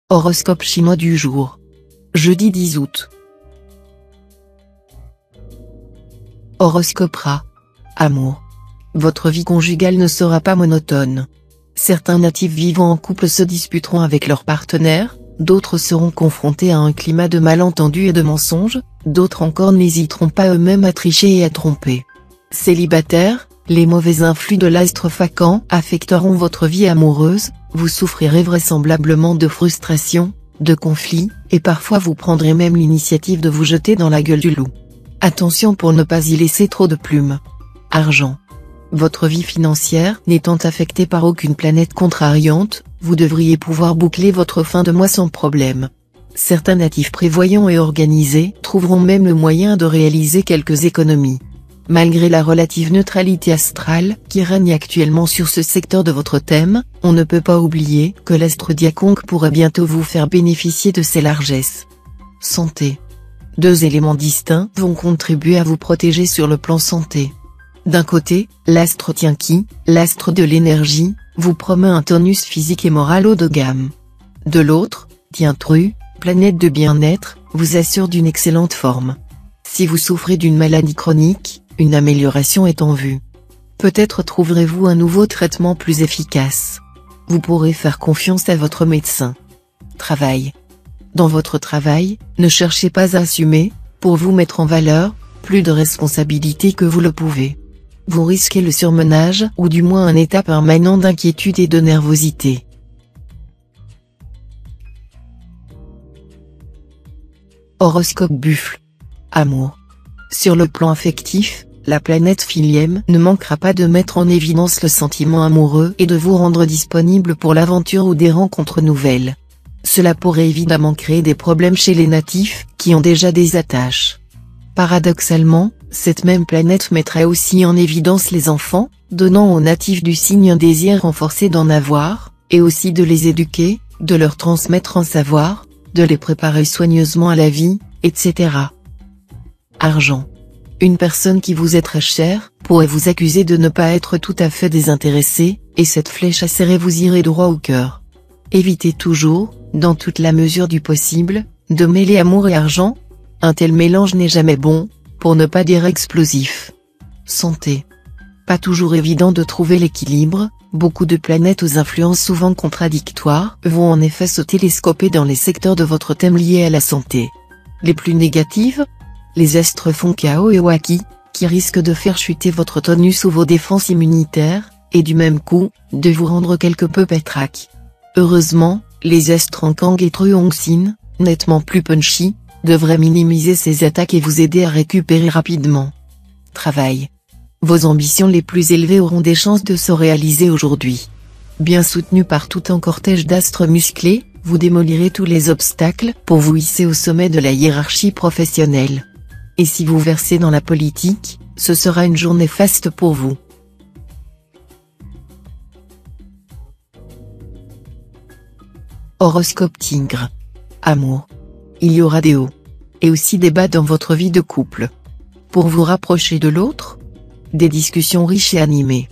Horoscope chinois du jour. Jeudi 10 août. Horoscope Rat. Amour. Votre vie conjugale ne sera pas monotone. Certains natifs vivant en couple se disputeront avec leur partenaire, d'autres seront confrontés à un climat de malentendus et de mensonges, d'autres encore n'hésiteront pas eux-mêmes à tricher et à tromper. Célibataires, les mauvais influx de l'astre vacant affecteront votre vie amoureuse, vous souffrirez vraisemblablement de frustration, de conflits, et parfois vous prendrez même l'initiative de vous jeter dans la gueule du loup. Attention pour ne pas y laisser trop de plumes. Argent. Votre vie financière n'étant affectée par aucune planète contrariante, vous devriez pouvoir boucler votre fin de mois sans problème. Certains natifs prévoyants et organisés trouveront même le moyen de réaliser quelques économies. Malgré la relative neutralité astrale qui règne actuellement sur ce secteur de votre thème, on ne peut pas oublier que l'astre Diaconque pourrait bientôt vous faire bénéficier de ses largesses. Santé. Deux éléments distincts vont contribuer à vous protéger sur le plan santé. D'un côté, l'astre Tianqi, l'astre de l'énergie, vous promet un tonus physique et moral haut de gamme. De l'autre, Tiantru, planète de bien-être, vous assure d'une excellente forme. Si vous souffrez d'une maladie chronique, une amélioration est en vue. Peut-être trouverez-vous un nouveau traitement plus efficace. Vous pourrez faire confiance à votre médecin. Travail. Dans votre travail, ne cherchez pas à assumer, pour vous mettre en valeur, plus de responsabilités que vous le pouvez. Vous risquez le surmenage ou du moins un état permanent d'inquiétude et de nervosité. Horoscope Buffle. Amour. Sur le plan affectif, la planète Philième ne manquera pas de mettre en évidence le sentiment amoureux et de vous rendre disponible pour l'aventure ou des rencontres nouvelles. Cela pourrait évidemment créer des problèmes chez les natifs qui ont déjà des attaches. Paradoxalement, cette même planète mettrait aussi en évidence les enfants, donnant aux natifs du signe un désir renforcé d'en avoir, et aussi de les éduquer, de leur transmettre un savoir, de les préparer soigneusement à la vie, etc. Argent. Une personne qui vous est très chère pourrait vous accuser de ne pas être tout à fait désintéressé, et cette flèche acérée vous irait droit au cœur. Évitez toujours, dans toute la mesure du possible, de mêler amour et argent. Un tel mélange n'est jamais bon, pour ne pas dire explosif. Santé. Pas toujours évident de trouver l'équilibre, beaucoup de planètes aux influences souvent contradictoires vont en effet se télescoper dans les secteurs de votre thème liés à la santé. Les plus négatives? Les astres font Chaos et Waki, qui risquent de faire chuter votre tonus ou vos défenses immunitaires, et du même coup, de vous rendre quelque peu pétraque. Heureusement, les astres en Kang et Truongsin, nettement plus punchy, devraient minimiser ces attaques et vous aider à récupérer rapidement. Travail. Vos ambitions les plus élevées auront des chances de se réaliser aujourd'hui. Bien soutenu par tout un cortège d'astres musclés, vous démolirez tous les obstacles pour vous hisser au sommet de la hiérarchie professionnelle. Et si vous versez dans la politique, ce sera une journée faste pour vous. Horoscope Tigre. Amour. Il y aura des hauts et aussi des bas dans votre vie de couple. Pour vous rapprocher de l'autre, des discussions riches et animées.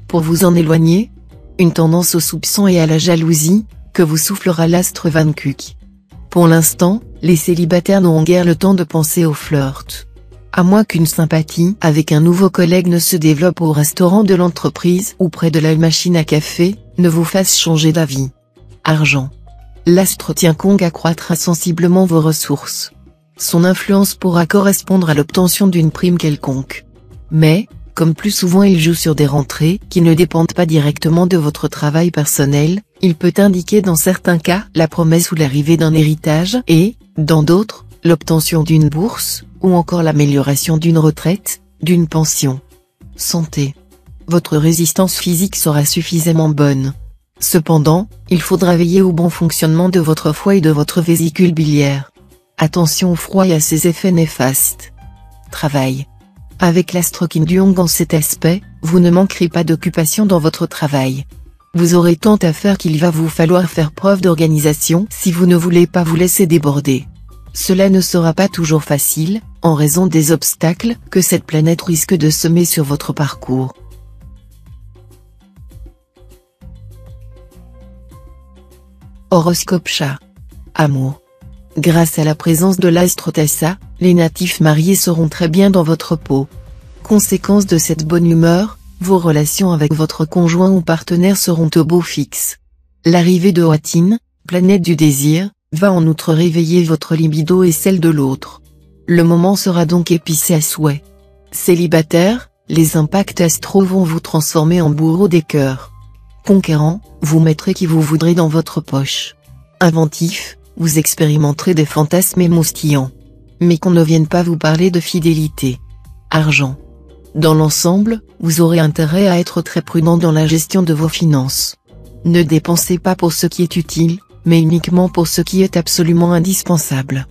Pour vous en éloigner, une tendance au soupçon et à la jalousie, que vous soufflera l'astre Vankuk. Pour l'instant, les célibataires n'auront guère le temps de penser au flirt. À moins qu'une sympathie avec un nouveau collègue ne se développe au restaurant de l'entreprise ou près de la machine à café, ne vous fasse changer d'avis. Argent. L'astre Tiankong accroîtra sensiblement vos ressources. Son influence pourra correspondre à l'obtention d'une prime quelconque. Mais, comme plus souvent il joue sur des rentrées qui ne dépendent pas directement de votre travail personnel, il peut indiquer dans certains cas la promesse ou l'arrivée d'un héritage et, dans d'autres, l'obtention d'une bourse, ou encore l'amélioration d'une retraite, d'une pension. Santé. Votre résistance physique sera suffisamment bonne. Cependant, il faudra veiller au bon fonctionnement de votre foie et de votre vésicule biliaire. Attention au froid et à ses effets néfastes. Travail. Avec l'astre Kim Duong en cet aspect, vous ne manquerez pas d'occupation dans votre travail. Vous aurez tant à faire qu'il va vous falloir faire preuve d'organisation si vous ne voulez pas vous laisser déborder. Cela ne sera pas toujours facile, en raison des obstacles que cette planète risque de semer sur votre parcours. Horoscope Chat. Amour. Grâce à la présence de l'astre Tassa, les natifs mariés seront très bien dans votre peau. Conséquence de cette bonne humeur, vos relations avec votre conjoint ou partenaire seront au beau fixe. L'arrivée de Watine, planète du désir, va en outre réveiller votre libido et celle de l'autre. Le moment sera donc épicé à souhait. Célibataire, les impacts astraux vont vous transformer en bourreau des cœurs. Conquérant, vous mettrez qui vous voudrez dans votre poche. Inventif, vous expérimenterez des fantasmes émoustillants. Mais qu'on ne vienne pas vous parler de fidélité. Argent. Dans l'ensemble, vous aurez intérêt à être très prudent dans la gestion de vos finances. Ne dépensez pas pour ce qui est utile, mais uniquement pour ce qui est absolument indispensable.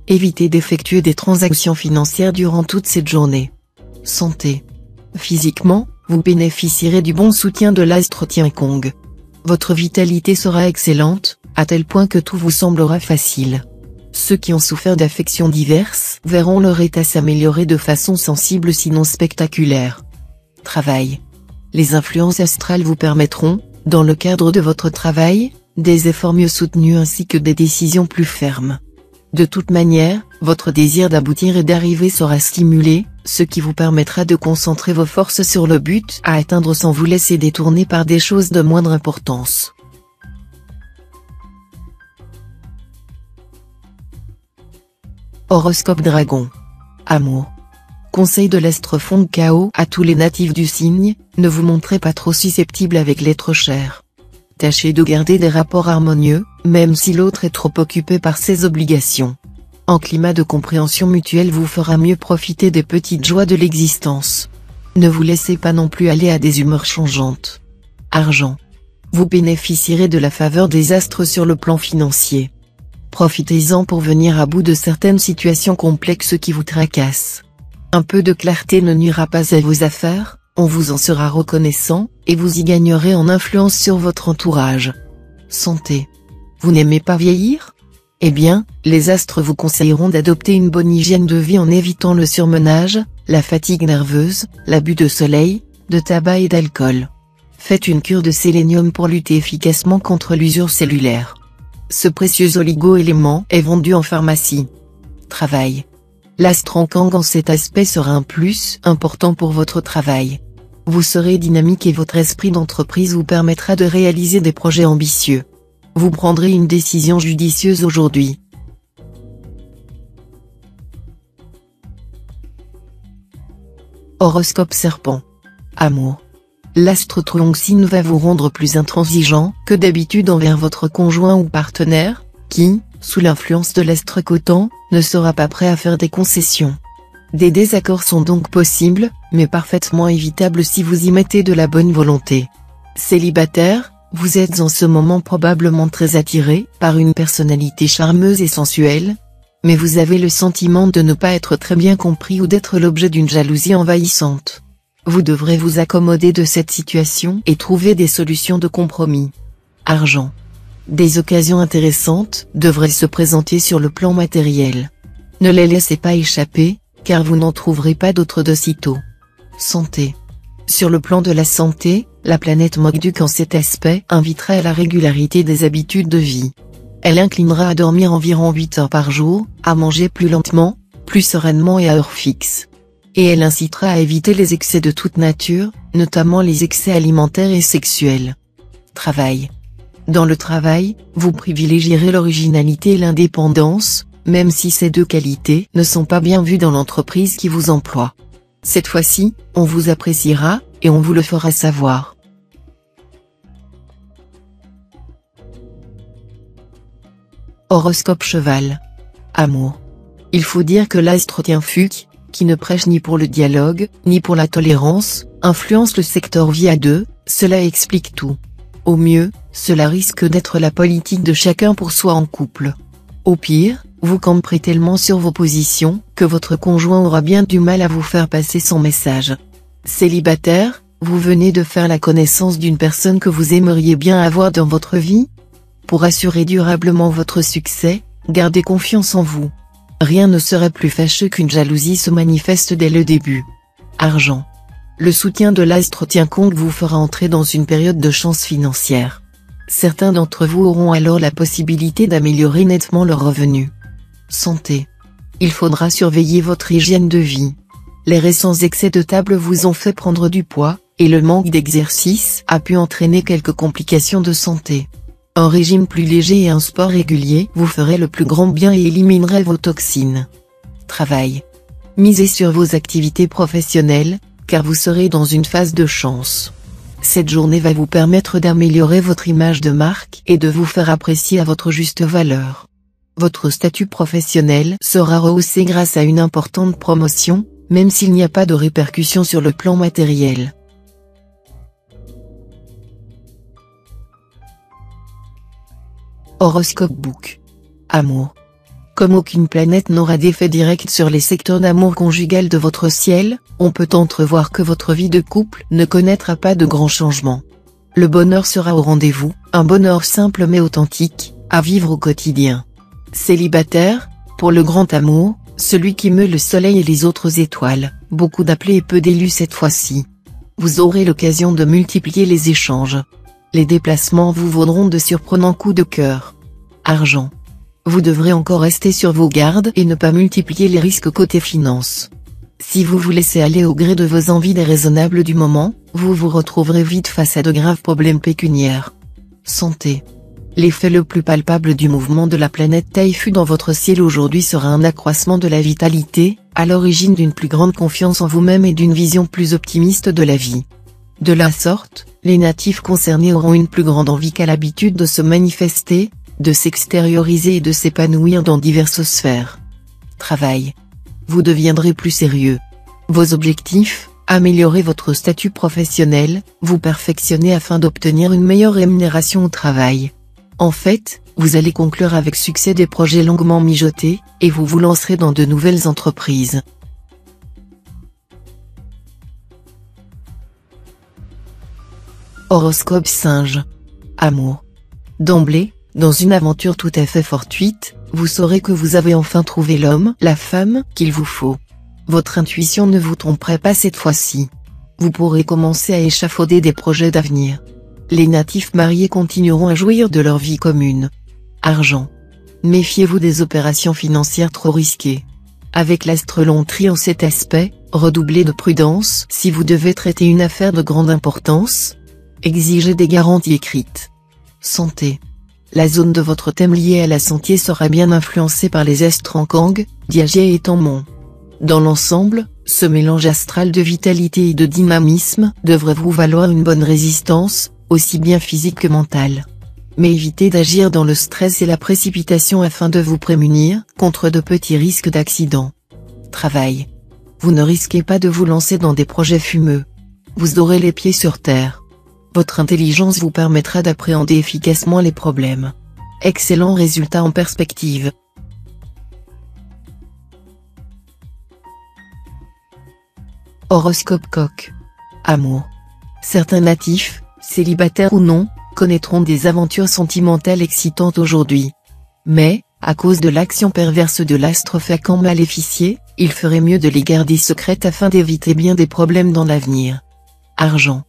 Évitez d'effectuer des transactions financières durant toute cette journée. Santé. Physiquement, vous bénéficierez du bon soutien de l'astre Tiankong. Votre vitalité sera excellente, à tel point que tout vous semblera facile. Ceux qui ont souffert d'affections diverses verront leur état s'améliorer de façon sensible sinon spectaculaire. Travail. Les influences astrales vous permettront, dans le cadre de votre travail, des efforts mieux soutenus ainsi que des décisions plus fermes. De toute manière, votre désir d'aboutir et d'arriver sera stimulé, ce qui vous permettra de concentrer vos forces sur le but à atteindre sans vous laisser détourner par des choses de moindre importance. Horoscope Dragon. Amour. Conseil de l'astre Feng Kao à tous les natifs du signe, ne vous montrez pas trop susceptible avec l'être cher. Tâchez de garder des rapports harmonieux, même si l'autre est trop occupé par ses obligations. Un climat de compréhension mutuelle vous fera mieux profiter des petites joies de l'existence. Ne vous laissez pas non plus aller à des humeurs changeantes. Argent. Vous bénéficierez de la faveur des astres sur le plan financier. Profitez-en pour venir à bout de certaines situations complexes qui vous tracassent. Un peu de clarté ne nuira pas à vos affaires, on vous en sera reconnaissant, et vous y gagnerez en influence sur votre entourage. Santé. Vous n'aimez pas vieillir ? Eh bien, les astres vous conseilleront d'adopter une bonne hygiène de vie en évitant le surmenage, la fatigue nerveuse, l'abus de soleil, de tabac et d'alcool. Faites une cure de sélénium pour lutter efficacement contre l'usure cellulaire. Ce précieux oligo-élément est vendu en pharmacie. Travail. L'astre Ankang en cet aspect sera un plus important pour votre travail. Vous serez dynamique et votre esprit d'entreprise vous permettra de réaliser des projets ambitieux. Vous prendrez une décision judicieuse aujourd'hui. Horoscope Serpent. Amour. L'astre Truongsin va vous rendre plus intransigeant que d'habitude envers votre conjoint ou partenaire, qui, sous l'influence de l'astre Coton, ne sera pas prêt à faire des concessions. Des désaccords sont donc possibles, mais parfaitement évitables si vous y mettez de la bonne volonté. Célibataire, vous êtes en ce moment probablement très attiré par une personnalité charmeuse et sensuelle, mais vous avez le sentiment de ne pas être très bien compris ou d'être l'objet d'une jalousie envahissante. Vous devrez vous accommoder de cette situation et trouver des solutions de compromis. Argent. Des occasions intéressantes devraient se présenter sur le plan matériel. Ne les laissez pas échapper, car vous n'en trouverez pas d'autres de sitôt. Santé. Sur le plan de la santé, la planète Mogduk en cet aspect invitera à la régularité des habitudes de vie. Elle inclinera à dormir environ 8 heures par jour, à manger plus lentement, plus sereinement et à heure fixe. Et elle incitera à éviter les excès de toute nature, notamment les excès alimentaires et sexuels. Travail. Dans le travail, vous privilégierez l'originalité et l'indépendance, même si ces deux qualités ne sont pas bien vues dans l'entreprise qui vous emploie. Cette fois-ci, on vous appréciera, et on vous le fera savoir. Horoscope Cheval. Amour. Il faut dire que l'astre Tianfuc, qui ne prêche ni pour le dialogue, ni pour la tolérance, influence le secteur vie à deux, cela explique tout. Au mieux, cela risque d'être la politique de chacun pour soi en couple. Au pire, vous camperez tellement sur vos positions, que votre conjoint aura bien du mal à vous faire passer son message. Célibataire, vous venez de faire la connaissance d'une personne que vous aimeriez bien avoir dans votre vie. Pour assurer durablement votre succès, gardez confiance en vous. Rien ne serait plus fâcheux qu'une jalousie se manifeste dès le début. Argent. Le soutien de l'astre Tiankong vous fera entrer dans une période de chance financière. Certains d'entre vous auront alors la possibilité d'améliorer nettement leurs revenus. Santé. Il faudra surveiller votre hygiène de vie. Les récents excès de table vous ont fait prendre du poids, et le manque d'exercice a pu entraîner quelques complications de santé. Un régime plus léger et un sport régulier vous ferait le plus grand bien et éliminerait vos toxines. Travail. Misez sur vos activités professionnelles, car vous serez dans une phase de chance. Cette journée va vous permettre d'améliorer votre image de marque et de vous faire apprécier à votre juste valeur. Votre statut professionnel sera rehaussé grâce à une importante promotion, même s'il n'y a pas de répercussions sur le plan matériel. Horoscope Book. Amour. Comme aucune planète n'aura d'effet direct sur les secteurs d'amour conjugal de votre ciel, on peut entrevoir que votre vie de couple ne connaîtra pas de grands changements. Le bonheur sera au rendez-vous, un bonheur simple mais authentique, à vivre au quotidien. Célibataire, pour le grand amour, celui qui meut le soleil et les autres étoiles, beaucoup d'appelés et peu d'élus cette fois-ci. Vous aurez l'occasion de multiplier les échanges. Les déplacements vous vaudront de surprenants coups de cœur. Argent. Vous devrez encore rester sur vos gardes et ne pas multiplier les risques côté finance. Si vous vous laissez aller au gré de vos envies déraisonnables du moment, vous vous retrouverez vite face à de graves problèmes pécuniaires. Santé. L'effet le plus palpable du mouvement de la planète Taïfu dans votre ciel aujourd'hui sera un accroissement de la vitalité, à l'origine d'une plus grande confiance en vous-même et d'une vision plus optimiste de la vie. De la sorte, les natifs concernés auront une plus grande envie qu'à l'habitude de se manifester, de s'extérioriser et de s'épanouir dans diverses sphères. Travail. Vous deviendrez plus sérieux. Vos objectifs, améliorer votre statut professionnel, vous perfectionner afin d'obtenir une meilleure rémunération au travail. En fait, vous allez conclure avec succès des projets longuement mijotés, et vous vous lancerez dans de nouvelles entreprises. Horoscope Singe. Amour. D'emblée, dans une aventure tout à fait fortuite, vous saurez que vous avez enfin trouvé l'homme, la femme, qu'il vous faut. Votre intuition ne vous tromperait pas cette fois-ci. Vous pourrez commencer à échafauder des projets d'avenir. Les natifs mariés continueront à jouir de leur vie commune. Argent. Méfiez-vous des opérations financières trop risquées. Avec l'astre lontrie en cet aspect, redoublez de prudence si vous devez traiter une affaire de grande importance. Exigez des garanties écrites. Santé. La zone de votre thème liée à la santé sera bien influencée par les astres en Kang, Diagé et Tammon. Dans l'ensemble, ce mélange astral de vitalité et de dynamisme devrait vous valoir une bonne résistance, aussi bien physique que mentale. Mais évitez d'agir dans le stress et la précipitation afin de vous prémunir contre de petits risques d'accident. Travail. Vous ne risquez pas de vous lancer dans des projets fumeux. Vous aurez les pieds sur terre. Votre intelligence vous permettra d'appréhender efficacement les problèmes. Excellent résultat en perspective. Horoscope Coq. Amour. Certains natifs, célibataires ou non, connaîtront des aventures sentimentales excitantes aujourd'hui. Mais, à cause de l'action perverse de l'astre Facan maléficié, il ferait mieux de les garder secrètes afin d'éviter bien des problèmes dans l'avenir. Argent.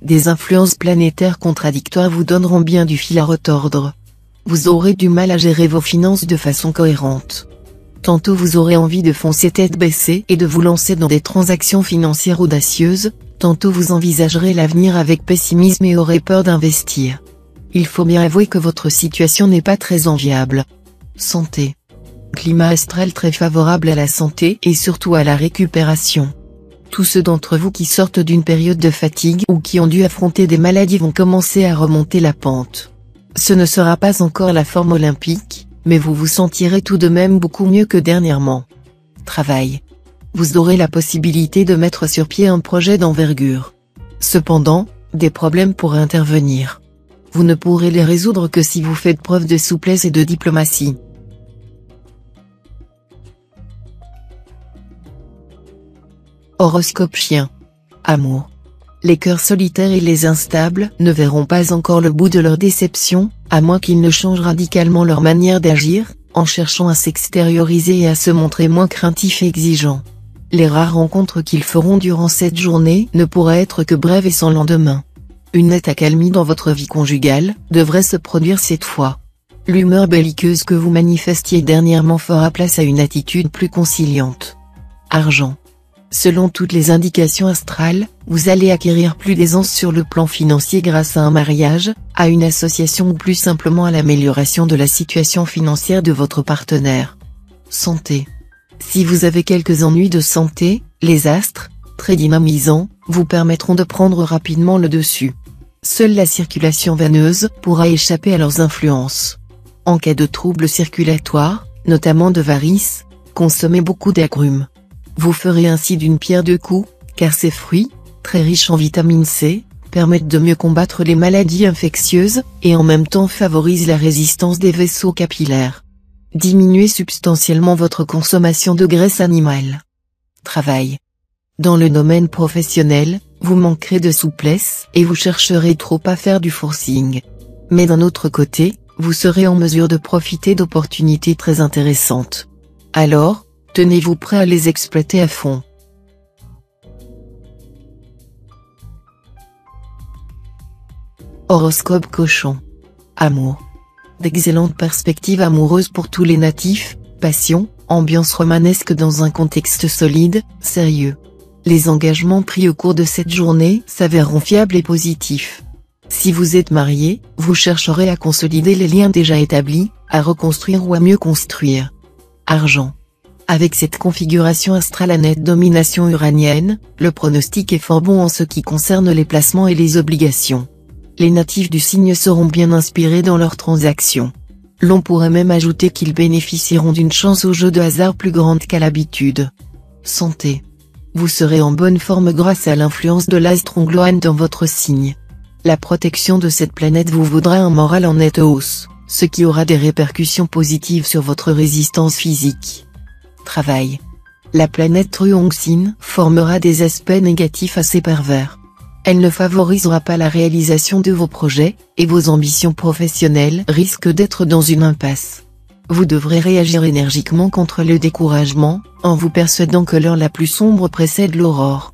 Des influences planétaires contradictoires vous donneront bien du fil à retordre. Vous aurez du mal à gérer vos finances de façon cohérente. Tantôt vous aurez envie de foncer tête baissée et de vous lancer dans des transactions financières audacieuses, tantôt vous envisagerez l'avenir avec pessimisme et aurez peur d'investir. Il faut bien avouer que votre situation n'est pas très enviable. Santé. Climat astral très favorable à la santé et surtout à la récupération. Tous ceux d'entre vous qui sortent d'une période de fatigue ou qui ont dû affronter des maladies vont commencer à remonter la pente. Ce ne sera pas encore la forme olympique, mais vous vous sentirez tout de même beaucoup mieux que dernièrement. Travail. Vous aurez la possibilité de mettre sur pied un projet d'envergure. Cependant, des problèmes pourraient intervenir. Vous ne pourrez les résoudre que si vous faites preuve de souplesse et de diplomatie. Horoscope Chien. Amour. Les cœurs solitaires et les instables ne verront pas encore le bout de leur déception, à moins qu'ils ne changent radicalement leur manière d'agir, en cherchant à s'extérioriser et à se montrer moins craintifs et exigeants. Les rares rencontres qu'ils feront durant cette journée ne pourraient être que brèves et sans lendemain. Une nette accalmie dans votre vie conjugale devrait se produire cette fois. L'humeur belliqueuse que vous manifestiez dernièrement fera place à une attitude plus conciliante. Argent. Selon toutes les indications astrales, vous allez acquérir plus d'aisance sur le plan financier grâce à un mariage, à une association ou plus simplement à l'amélioration de la situation financière de votre partenaire. Santé. Si vous avez quelques ennuis de santé, les astres, très dynamisants, vous permettront de prendre rapidement le dessus. Seule la circulation veineuse pourra échapper à leurs influences. En cas de troubles circulatoires, notamment de varices, consommez beaucoup d'agrumes. Vous ferez ainsi d'une pierre deux coups, car ces fruits, très riches en vitamine C, permettent de mieux combattre les maladies infectieuses, et en même temps favorisent la résistance des vaisseaux capillaires. Diminuez substantiellement votre consommation de graisse animale. Travail. Dans le domaine professionnel, vous manquerez de souplesse et vous chercherez trop à faire du forcing. Mais d'un autre côté, vous serez en mesure de profiter d'opportunités très intéressantes. Alors, tenez-vous prêt à les exploiter à fond. Horoscope Cochon. Amour. D'excellentes perspectives amoureuses pour tous les natifs, passion, ambiance romanesque dans un contexte solide, sérieux. Les engagements pris au cours de cette journée s'avèreront fiables et positifs. Si vous êtes marié, vous chercherez à consolider les liens déjà établis, à reconstruire ou à mieux construire. Argent. Avec cette configuration astrale à nette domination uranienne, le pronostic est fort bon en ce qui concerne les placements et les obligations. Les natifs du signe seront bien inspirés dans leurs transactions. L'on pourrait même ajouter qu'ils bénéficieront d'une chance au jeu de hasard plus grande qu'à l'habitude. Santé. Vous serez en bonne forme grâce à l'influence de l'astre Ongloan dans votre signe. La protection de cette planète vous vaudra un moral en nette hausse, ce qui aura des répercussions positives sur votre résistance physique. Travail. La planète Truongsin formera des aspects négatifs assez pervers. Elle ne favorisera pas la réalisation de vos projets, et vos ambitions professionnelles risquent d'être dans une impasse. Vous devrez réagir énergiquement contre le découragement, en vous persuadant que l'heure la plus sombre précède l'aurore.